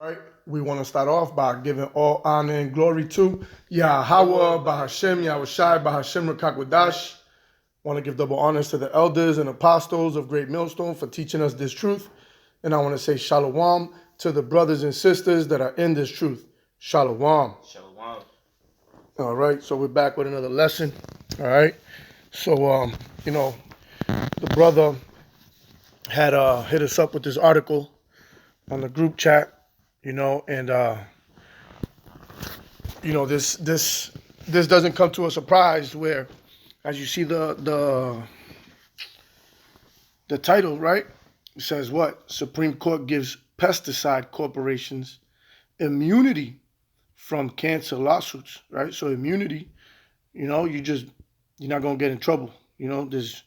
Right, we want to start off by giving all honor and glory to Yahweh, Bahashem, Yahushai, Bahashem, Rakakwadash. Want to give double honors to the elders and apostles of Great Millstone for teaching us this truth. And I want to say shalom to the brothers and sisters that are in this truth. Shalom. Shalom. All right, so we're back with another lesson. All right, so the brother had hit us up with this article on the group chat. And this doesn't come to a surprise. Where, as you see the title, right? It says what? Supreme Court gives pesticide corporations immunity from cancer lawsuits, right? So immunity, you're not gonna get in trouble. There's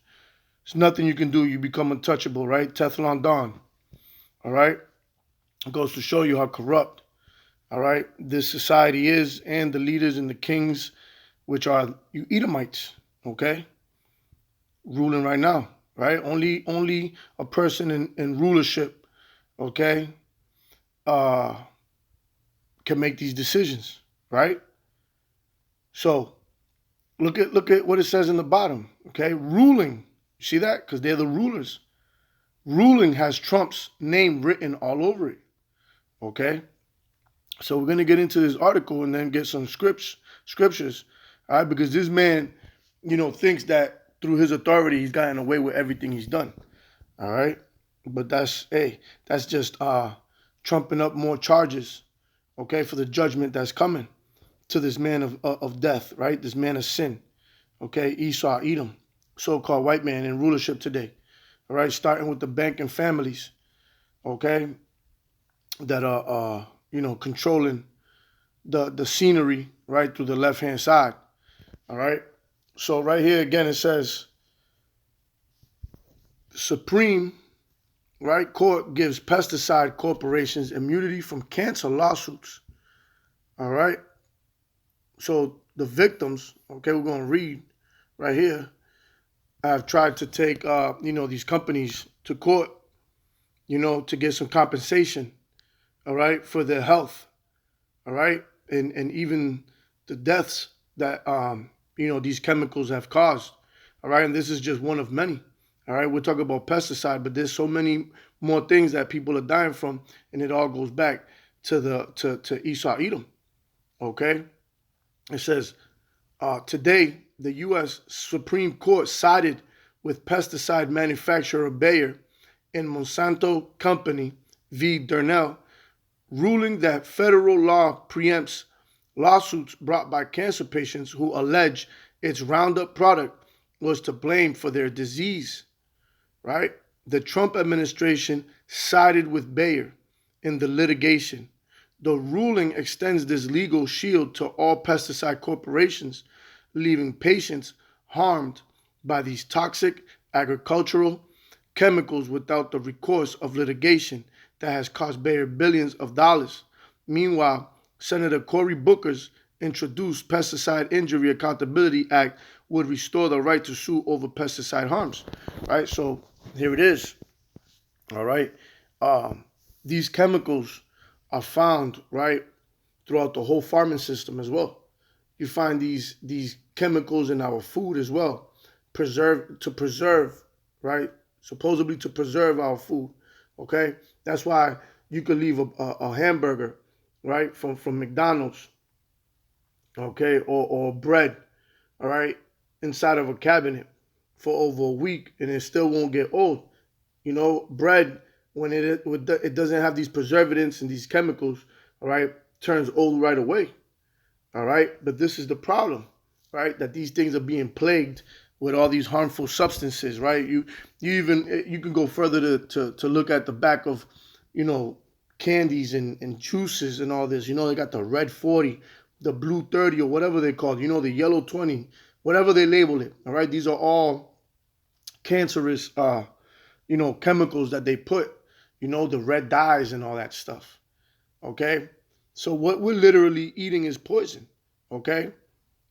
nothing you can do. You become untouchable, right? Teflon Don. All right. It goes to show you how corrupt, all right, this society is, and the leaders and the kings, which are you Edomites, okay, ruling right now, right? Only a person in rulership, okay, can make these decisions, right? So look at what it says in the bottom, okay? Ruling, you see that? Because they're the rulers. Ruling has Trump's name written all over it. Okay, so we're going to get into this article and then get some scriptures, all right, because this man, thinks that through his authority he's gotten away with everything he's done, all right, but that's just trumping up more charges, okay, for the judgment that's coming to this man of death, right, this man of sin, okay, Esau, Edom, so-called white man in rulership today, all right, starting with the banking families, okay, that are controlling the scenery right through the left-hand side. All right. So right here again it says Supreme Court gives pesticide corporations immunity from cancer lawsuits. All right. So the victims, okay, we're gonna read right here, have tried to take these companies to court, to get some compensation, all right, for their health, all right, and even the deaths that these chemicals have caused, all right, and this is just one of many, all right. We're talking about pesticide, but there's so many more things that people are dying from, and it all goes back to Esau, Edom, okay. It says today the U.S. Supreme Court sided with pesticide manufacturer Bayer and Monsanto Company v. Durnell, ruling that federal law preempts lawsuits brought by cancer patients who allege its Roundup product was to blame for their disease, right? The Trump administration sided with Bayer in the litigation. The ruling extends this legal shield to all pesticide corporations, leaving patients harmed by these toxic agricultural chemicals without the recourse of litigation that has cost Bayer billions of dollars. Meanwhile, Senator Cory Booker's introduced Pesticide Injury Accountability Act would restore the right to sue over pesticide harms. Right, so here it is. All right, these chemicals are found right throughout the whole farming system as well. You find these chemicals in our food as well, preserve, right? Supposedly to preserve our food. Okay, that's why you could leave a hamburger, right, from McDonald's, okay, or bread, all right, inside of a cabinet for over a week, and it still won't get old. Bread, when it doesn't have these preservatives and these chemicals, all right, turns old right away, all right. But this is the problem, right, that these things are being plagued with all these harmful substances, right? You can go further to look at the back of, candies and juices and all this. They got the red 40, the blue 30, or whatever they call it, the yellow 20, whatever they label it, all right? These are all cancerous, chemicals that they put, the red dyes and all that stuff, okay? So what we're literally eating is poison, okay?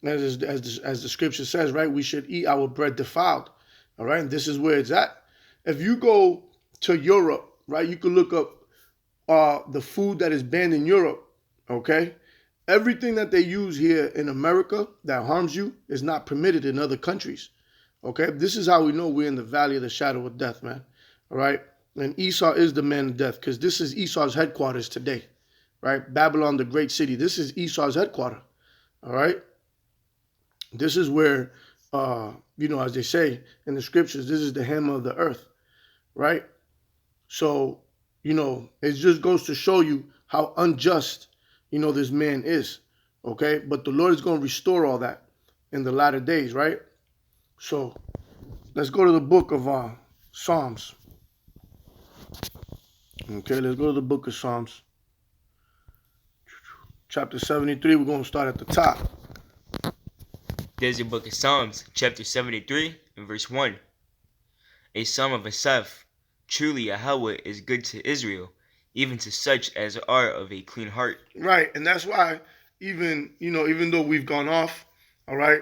As the scripture says, right, we should eat our bread defiled, all right? And this is where it's at. If you go to Europe, right, you can look up the food that is banned in Europe, okay? Everything that they use here in America that harms you is not permitted in other countries, okay? This is how we know we're in the valley of the shadow of death, man, all right? And Esau is the man of death because this is Esau's headquarters today, right? Babylon, the great city. This is Esau's headquarters, all right? This is where, as they say in the scriptures, this is the hammer of the earth, right? So, it just goes to show you how unjust, this man is, okay? But the Lord is going to restore all that in the latter days, right? So, let's go to the book of Psalms. Okay, let's go to the book of Psalms. Chapter 73, we're going to start at the top. There's the book of Psalms, chapter 73, and verse 1. A psalm of Asaph. Truly Yahweh is good to Israel, even to such as are of a clean heart. Right, and that's why even though we've gone off, all right,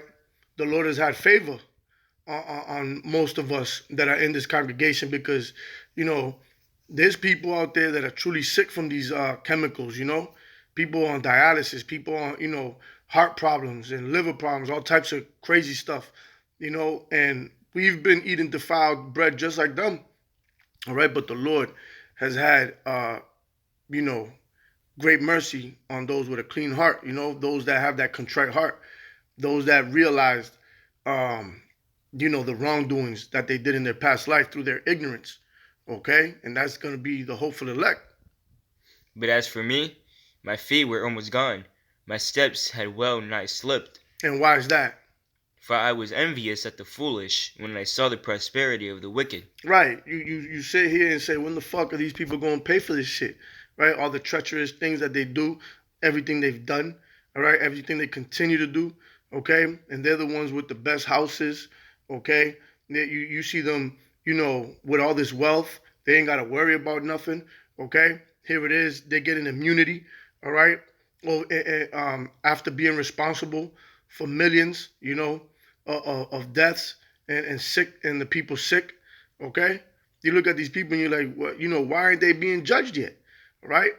the Lord has had favor on most of us that are in this congregation because, there's people out there that are truly sick from these chemicals, people on dialysis, people on, heart problems and liver problems, all types of crazy stuff, and we've been eating defiled bread just like them, all right, but the Lord has had, great mercy on those with a clean heart, those that have that contrite heart, those that realized, the wrongdoings that they did in their past life through their ignorance, okay? And that's going to be the hopeful elect. But as for me, my feet were almost gone. My steps had well nigh slipped. And why is that? For I was envious at the foolish when I saw the prosperity of the wicked. Right. You sit here and say, when the fuck are these people going to pay for this shit? Right? All the treacherous things that they do, everything they've done, all right? Everything they continue to do, okay? And they're the ones with the best houses, okay? You see them, with all this wealth. They ain't got to worry about nothing, okay? Here it is. They're getting immunity, all right? After being responsible for millions, of deaths and sick and the people sick, okay? You look at these people and you're like, well, why aren't they being judged yet, right?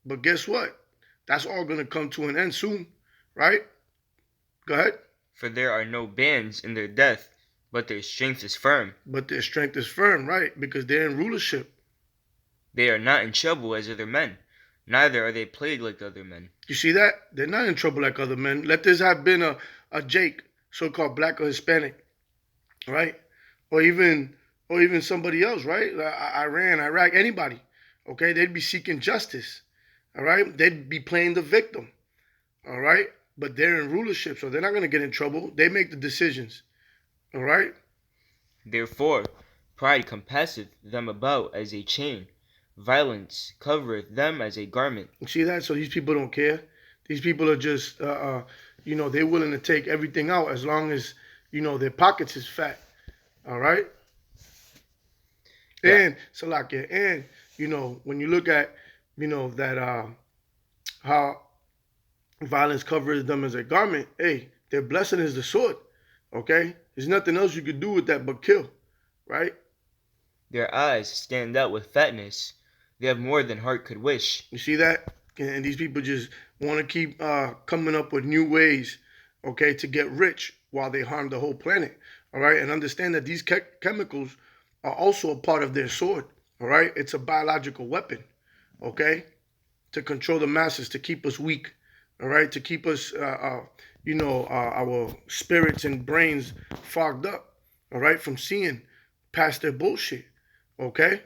But guess what? That's all going to come to an end soon, right? Go ahead. For there are no bands in their death, but their strength is firm. But their strength is firm, right? Because they're in rulership. They are not in trouble as other men, neither are they plagued like other men. You see that? They're not in trouble like other men. Let this have been a Jake, so-called black or Hispanic, right? Or even somebody else, right? Iran, Iraq, anybody, okay? They'd be seeking justice, all right? They'd be playing the victim, all right? But they're in rulership, so they're not going to get in trouble. They make the decisions, all right? Therefore, pride compasseth them about as a chain. Violence covereth them as a garment. You see that? So these people don't care. These people are just, they're willing to take everything out as long as, their pockets is fat, all right? Yeah. And, Salakia, and, when you look at, that how violence covers them as a garment, hey, their blessing is the sword, okay? There's nothing else you could do with that but kill, right? Their eyes stand out with fatness. They have more than heart could wish. You see that? And these people just want to keep coming up with new ways, okay, to get rich while they harm the whole planet, all right? And understand that these chemicals are also a part of their sword, all right? It's a biological weapon, okay, to control the masses, to keep us weak, all right, to keep us, our spirits and brains fogged up, all right, from seeing past their bullshit, okay?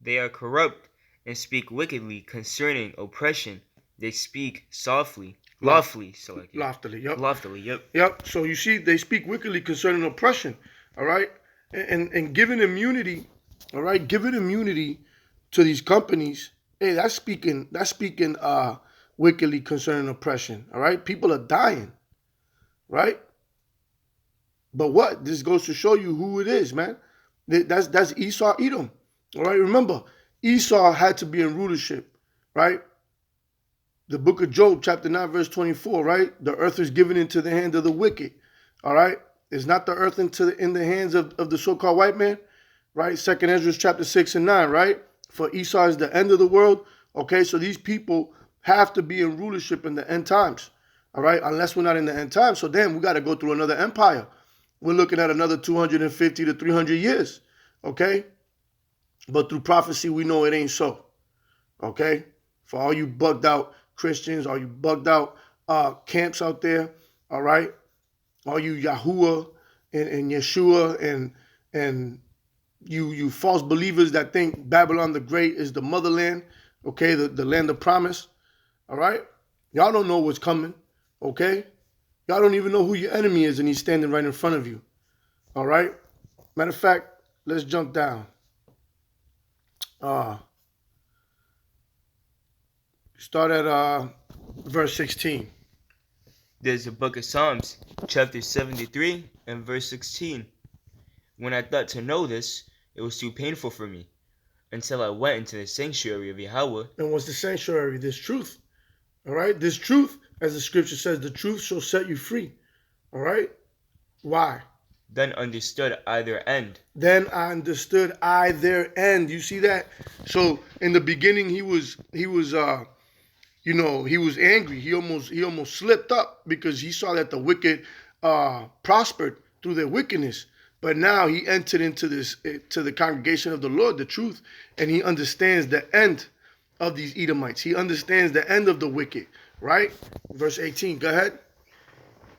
They are corrupt and speak wickedly concerning oppression. They speak loftily. Loftily, yep. Yep. So you see, they speak wickedly concerning oppression, all right? And giving immunity, all right, giving immunity to these companies, hey, that's speaking wickedly concerning oppression, all right? People are dying, right? But what? This goes to show you who it is, man. That's Esau, Edom, all right? Remember, Esau had to be in rulership, right? The book of Job, chapter 9, verse 24, right? The earth is given into the hand of the wicked, all right? Is not the earth in the hands of the so-called white man, right? 2nd Ezra chapter 6 and 9, right? For Esau is the end of the world, Okay, so these people have to be in rulership in the end times. All right, unless we're not in the end times. So then we got to go through another empire. We're looking at another 250 to 300 years. Okay, but through prophecy, we know it ain't so. Okay, for all you bugged out Christians, all you bugged out camps out there. All right, all you Yahuwah and Yeshua and you false believers that think Babylon the Great is the motherland, okay, the land of promise, all right? Y'all don't know what's coming, okay? Y'all don't even know who your enemy is, and he's standing right in front of you, all right? Matter of fact, let's jump down. Start at verse 16. There's the book of Psalms, chapter 73 and verse 16. When I thought to know this, it was too painful for me, until I went into the sanctuary of Yahweh. And what's the sanctuary? This truth, all right? This truth, as the scripture says, the truth shall set you free, all right? Why? Then understood I their end. Then I understood I their end. You see that? So in the beginning, he was angry. He almost slipped up because he saw that the wicked prospered through their wickedness. But now he entered into the congregation of the Lord, the truth, and he understands the end of these Edomites. He understands the end of the wicked, right? Verse 18, go ahead.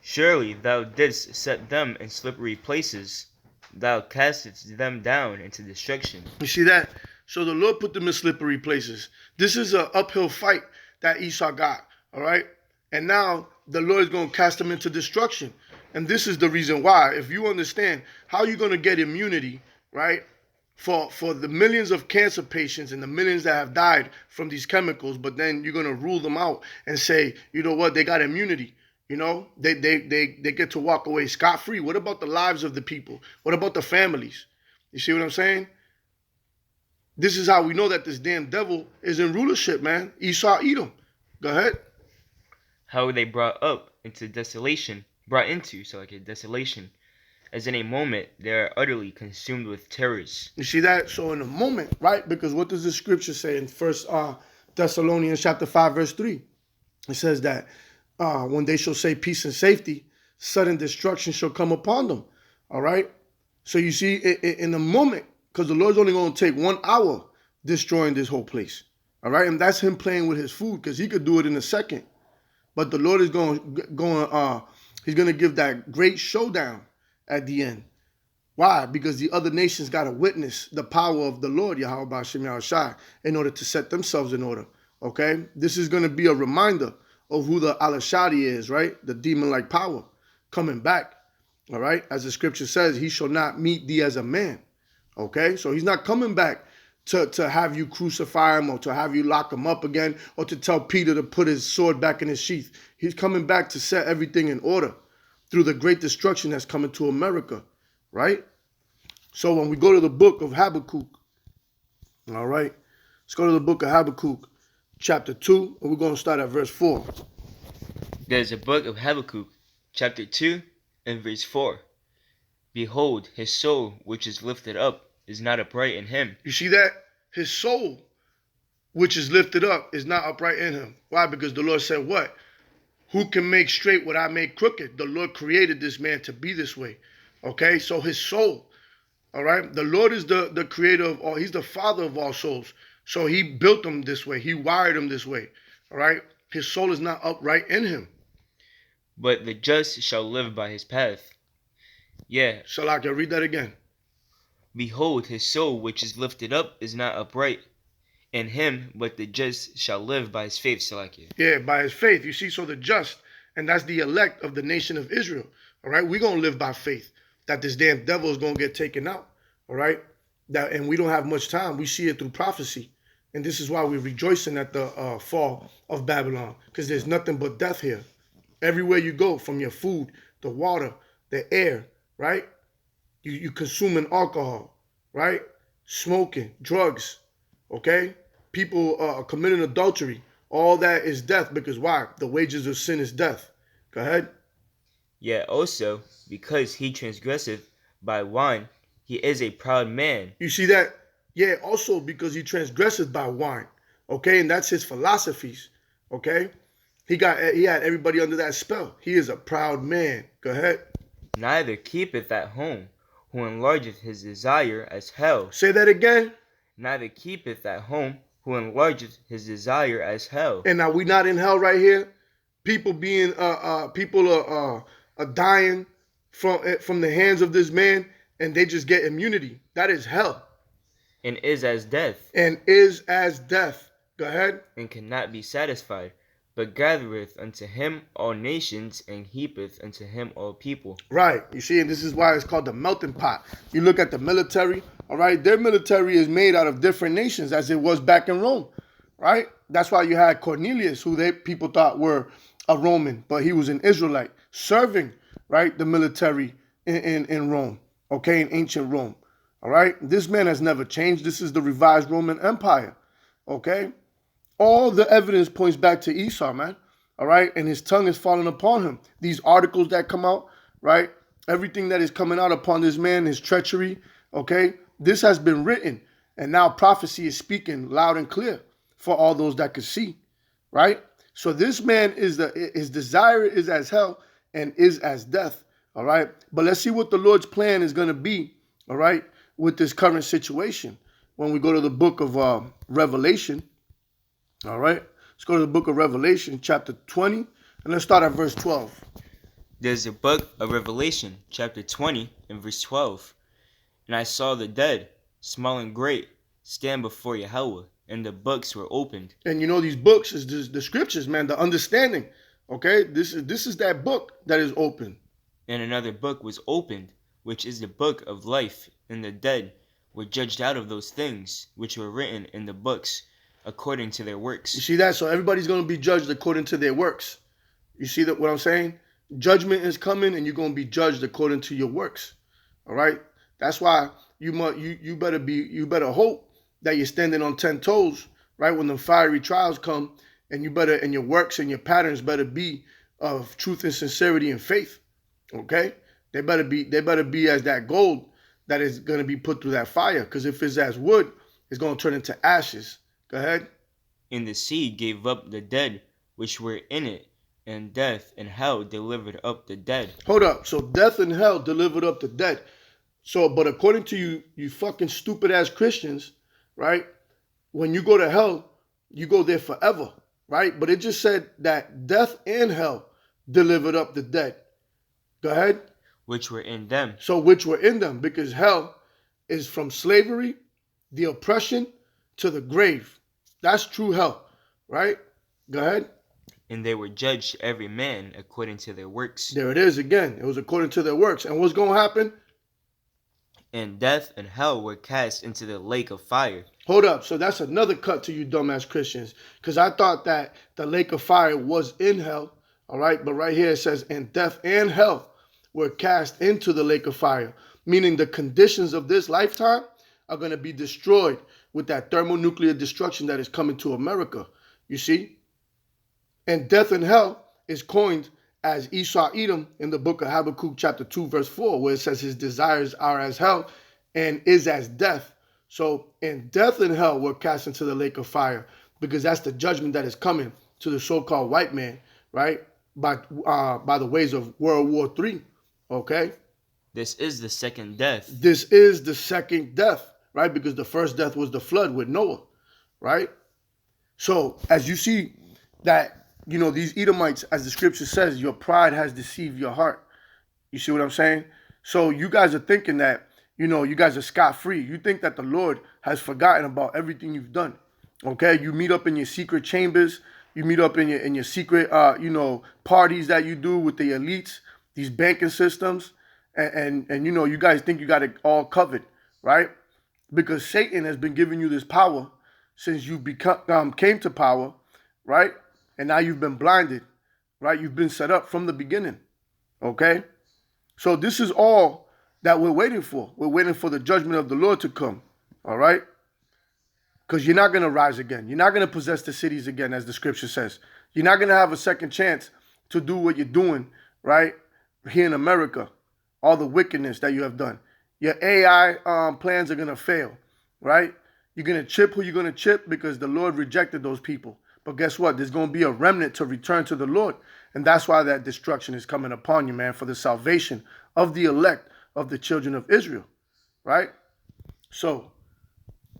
Surely thou didst set them in slippery places. Thou castest them down into destruction. You see that? So the Lord put them in slippery places. This is an uphill fight that Esau got, all right? And now the Lord is going to cast them into destruction. And this is the reason why. If you understand how you're going to get immunity, right, for the millions of cancer patients and the millions that have died from these chemicals, but then you're going to rule them out and say, you know what, they got immunity. You know, they get to walk away scot-free. What about the lives of the people? What about the families? You see what I'm saying? This is how we know that this damn devil is in rulership, man. Esau, Edom. Go ahead. How were they brought into desolation, as in a moment they are utterly consumed with terrors. You see that? So in a moment, right? Because what does the scripture say in First Thessalonians chapter 5, verse 3? It says that when they shall say peace and safety, sudden destruction shall come upon them. All right? So you see, in a moment, because the Lord's only going to take 1 hour destroying this whole place. All right? And that's him playing with his food, because he could do it in a second. But the Lord is he's going to give that great showdown at the end. Why? Because the other nations got to witness the power of the Lord, Yahweh B'Shem Yahushai, in order to set themselves in order. Okay? This is going to be a reminder of who the Alashadi is, right? The demon-like power coming back. All right? As the scripture says, he shall not meet thee as a man. Okay? So he's not coming back to have you crucify him or to have you lock him up again or to tell Peter to put his sword back in his sheath. He's coming back to set everything in order through the great destruction that's coming to America, right? So when we go to the book of Habakkuk, all right, let's go to the book of Habakkuk, chapter 2, and we're going to start at verse 4. There's a book of Habakkuk, chapter 2, and verse 4. Behold, his soul which is lifted up is not upright in him. You see that? His soul, which is lifted up, is not upright in him. Why? Because the Lord said what? Who can make straight what I make crooked? The Lord created this man to be this way. Okay? So his soul, all right? The Lord is the creator of all. He's the father of all souls. So he built him this way. He wired him this way. All right? His soul is not upright in him. But the just shall live by his path. Yeah. So I can read that again. Behold, his soul which is lifted up is not upright in him, but the just shall live by his faith, Salakia. Yeah, by his faith. You see, so the just, and that's the elect of the nation of Israel. All right, we're going to live by faith that this damn devil is going to get taken out. All right, and we don't have much time. We see it through prophecy. And this is why we're rejoicing at the fall of Babylon, because there's nothing but death here. Everywhere you go, from your food, the water, the air, right? You consuming alcohol, right? Smoking, drugs, okay? People committing adultery. All that is death because why? The wages of sin is death. Go ahead. Yeah, also, because he transgresseth by wine, he is a proud man. You see that? Yeah, also because he transgresseth by wine. Okay, and that's his philosophies. Okay, he had everybody under that spell. He is a proud man. Go ahead. Neither keepeth at home, who enlargeth his desire as hell. Say that again. Neither keepeth at home, who enlargeth his desire as hell. And now we not in hell right here. People being people are dying from the hands of this man, and they just get immunity. That is hell. And is as death. And is as death. Go ahead. And cannot be satisfied, but gathereth unto him all nations, and heapeth unto him all people. Right. You see, and this is why it's called the melting pot. You look at the military, all right, their military is made out of different nations as it was back in Rome, right? That's why you had Cornelius, who people thought were a Roman, but he was an Israelite, serving, right, the military in Rome, okay, in ancient Rome, all right? This man has never changed. This is the revised Roman Empire, okay? All the evidence points back to Esau, man. All right. And his tongue is falling upon him. These articles that come out, right? Everything that is coming out upon this man, his treachery. Okay. This has been written. And now prophecy is speaking loud and clear for all those that could see. Right. So this man his desire is as hell and is as death. All right. But let's see what the Lord's plan is going to be. All right. With this current situation. When we go to the book of Revelation. All right, let's go to the book of Revelation, chapter 20, and let's start at verse 12. There's a book of Revelation, chapter 20, and verse 12. And I saw the dead, small and great, stand before Yahweh, and the books were opened. And you know, these books is the scriptures, man, the understanding. Okay, this is that book that is open. And another book was opened, which is the book of life, and the dead were judged out of those things which were written in the books, according to their works. You see that? So everybody's going to be judged according to their works. You see that what I'm saying? Judgment is coming, and you're going to be judged according to your works. All right? That's why you better hope that you're standing on 10 toes, right? When the fiery trials come, and your works and your patterns better be of truth and sincerity and faith. Okay? They better be as that gold that is going to be put through that fire, because if it's as wood, it's going to turn into ashes. Go ahead. And the sea gave up the dead which were in it, and death and hell delivered up the dead. Hold up. So death and hell delivered up the dead. So, but according to you fucking stupid ass Christians, right? When you go to hell, you go there forever, right? But it just said that death and hell delivered up the dead. Go ahead. Which were in them. So which were in them, because hell is from slavery, the oppression, to the grave. That's true hell, right? Go ahead. And they were judged every man according to their works. There it is again. It was according to their works. And what's going to happen? And death and hell were cast into the lake of fire. Hold up. So that's another cut to you dumbass Christians. Because I thought that the lake of fire was in hell. All right. But right here it says, and death and hell were cast into the lake of fire. Meaning the conditions of this lifetime are going to be destroyed with that thermonuclear destruction that is coming to America. You see? And death and hell is coined as Esau Edom in the book of Habakkuk chapter 2 verse 4, where it says his desires are as hell and is as death. So, and death and hell were cast into the lake of fire, because that's the judgment that is coming to the so-called white man, right? By the ways of World War III. Okay? This is the second death. This is the second death. Right? Because the first death was the flood with Noah, right? So as you see that, you know, these Edomites, as the scripture says, your pride has deceived your heart. You see what I'm saying? So you guys are thinking that, you know, you guys are scot-free. You think that the Lord has forgotten about everything you've done. Okay? You meet up in your secret chambers. You meet up in your secret, parties that you do with the elites, these banking systems. And you know, you guys think you got it all covered, right? Because Satan has been giving you this power since you came to power, right? And now you've been blinded, right? You've been set up from the beginning, okay? So this is all that we're waiting for. We're waiting for the judgment of the Lord to come, all right? Because you're not going to rise again. You're not going to possess the cities again, as the scripture says. You're not going to have a second chance to do what you're doing, right, here in America, all the wickedness that you have done. Your AI plans are going to fail, right? You're going to chip who you're going to chip because the Lord rejected those people. But guess what? There's going to be a remnant to return to the Lord. And that's why that destruction is coming upon you, man, for the salvation of the elect of the children of Israel, right? So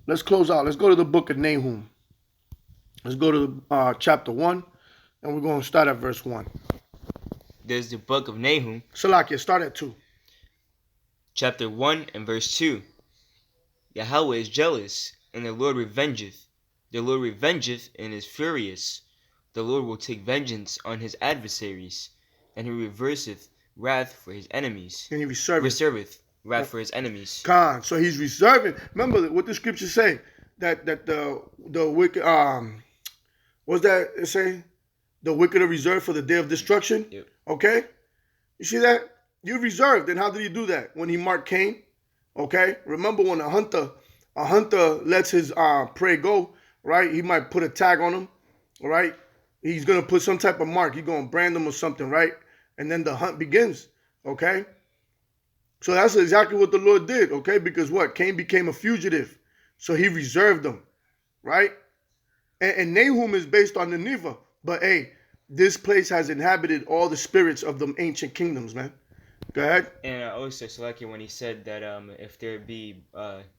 let's close out. Let's go to the book of Nahum. Let's go to chapter 1, and we're going to start at verse 1. There's the book of Nahum, Salakia, start at 2. chapter 1 and verse 2. Yahweh is jealous, and the Lord revengeth. The Lord revengeth and is furious. The Lord will take vengeance on his adversaries, and he reverseth wrath for his enemies. And he reserveth wrath for his enemies. Khan. So he's reserving. Remember what the scriptures say that the wicked what's that it say? The wicked are reserved for the day of destruction. Yep. Okay, you see that you reserved. And how did he do that? When he marked Cain. Okay, remember when a hunter lets his prey go, right? He might put a tag on him, all right? He's gonna put some type of mark. He's gonna brand them or something, right? And then the hunt begins. Okay. So that's exactly what the Lord did, okay? Because what? Cain became a fugitive. So he reserved them, right? And Nahum is based on Nineveh. But hey, this place has inhabited all the spirits of the ancient kingdoms, man. Go ahead. And also, Salakia, when he said that if there be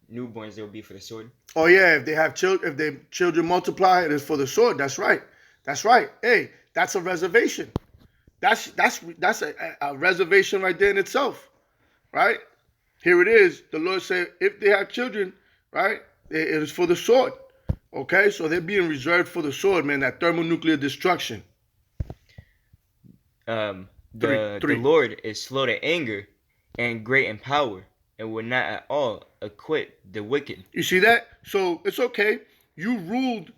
newborns, there will be for the sword. Oh yeah, if they have children, if their children multiply, it is for the sword. That's right. That's right. Hey, that's a reservation. That's a reservation right there in itself. Right? Here it is. The Lord said, if they have children, right, it is for the sword. Okay? So they're being reserved for the sword, man, that thermonuclear destruction. The Lord is slow to anger and great in power and will not at all acquit the wicked. You see that? So it's okay. You ruled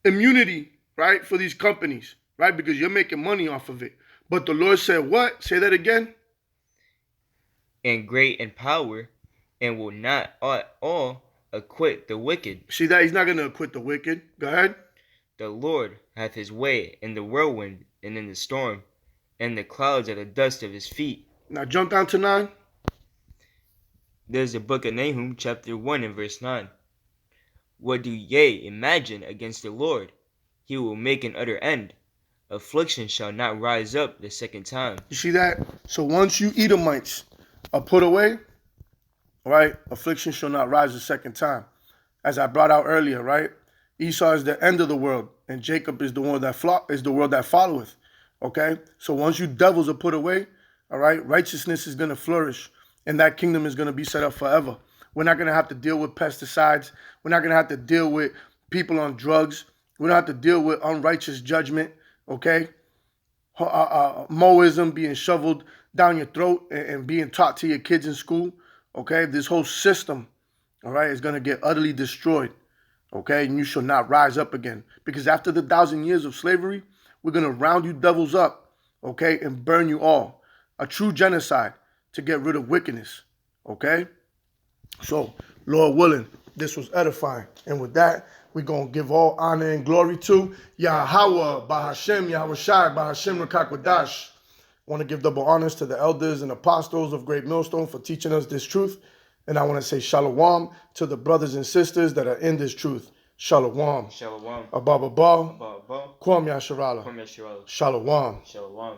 immunity, right, for these companies, right, because you're making money off of it. But the Lord said what? Say that again. And great in power, and will not at all acquit the wicked. See that? He's not going to acquit the wicked. Go ahead. The Lord hath his way in the whirlwind and in the storm, and the clouds are the dust of his feet. Now jump down to 9. There's the book of Nahum, chapter 1 and verse 9. What do ye imagine against the Lord? He will make an utter end. Affliction shall not rise up the second time. You see that? So once you Edomites are put away, right, affliction shall not rise a second time. As I brought out earlier, right? Esau is the end of the world, and Jacob is the world that followeth. Okay? So once you devils are put away, all right, righteousness is going to flourish, and that kingdom is going to be set up forever. We're not going to have to deal with pesticides. We're not going to have to deal with people on drugs. We don't have to deal with unrighteous judgment, okay? Moism being shoveled down your throat and being taught to your kids in school, okay? This whole system, all right, is going to get utterly destroyed, okay? And you shall not rise up again. Because after the 1,000 years of slavery, we're going to round you devils up, okay, and burn you all. A true genocide to get rid of wickedness, okay? So, Lord willing, this was edifying. And with that, we're going to give all honor and glory to Yahweh, Bahashem, Yahweh Shai, Bahashem Rakakwadash. I want to give double honors to the elders and apostles of Great Millstone for teaching us this truth. And I want to say shalom to the brothers and sisters that are in this truth. Shalom. Shalom. Abba Abba. Abba. Kwam Yasharala. Kwam Yasharala. Shalom. Shalom.